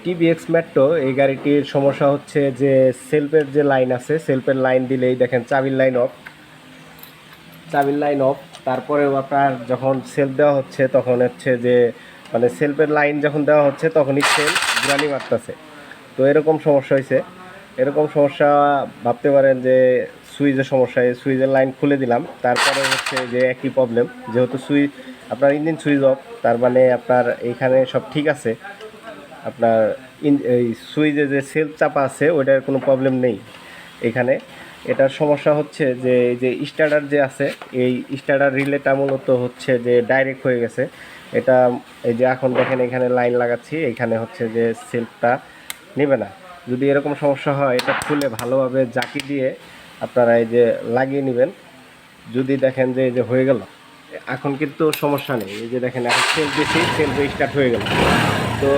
টিভিএক্স metro এই গাড়িটির সমস্যা হচ্ছে যে সেলফের যে লাইন আছে, সেলফের লাইন দিলেই দেখেন চাবির লাইন অফ। তারপরেও আপনার যখন সেলফ দেওয়া হচ্ছে তখন হচ্ছে যে মানে সেলফের লাইন যখন দেওয়া হচ্ছে তখনই সেলফ ঘুরানি মারতেছে। তো এরকম সমস্যা হয়েছে। এরকম সমস্যা ভাবতে পারেন যে সুইচের সমস্যা, এই সুইচের লাইন খুলে দিলাম, তারপরে হচ্ছে যে একই প্রবলেম। যেহেতু সুইচ আপনার ইঞ্জিন সুইচ অফ, তার মানে আপনার এইখানে সব ঠিক আছে, আপনার এই সুইচে যে সেলফ চাপা আছে ওইটার কোনো প্রবলেম নেই এখানে। এটার সমস্যা হচ্ছে যে এই যে স্টার্টার যে আছে, এই স্টার্টার রিলেটা মূলত হচ্ছে যে ডাইরেক্ট হয়ে গেছে। এটা এই যে এখন দেখেন এখানে লাইন লাগাচ্ছি, এখানে হচ্ছে যে সেলফটা নেবে না। যদি এরকম সমস্যা হয় এটা খুলে ভালোভাবে জাকি দিয়ে আপনারা এই যে লাগিয়ে নেবেন। যদি দেখেন যে এই যে হয়ে গেল, এখন কিন্তু সমস্যা নেই। এই যে দেখেন এখন সেলফ দিয়েছি, সেলফে স্টার্ট হয়ে গেল। তো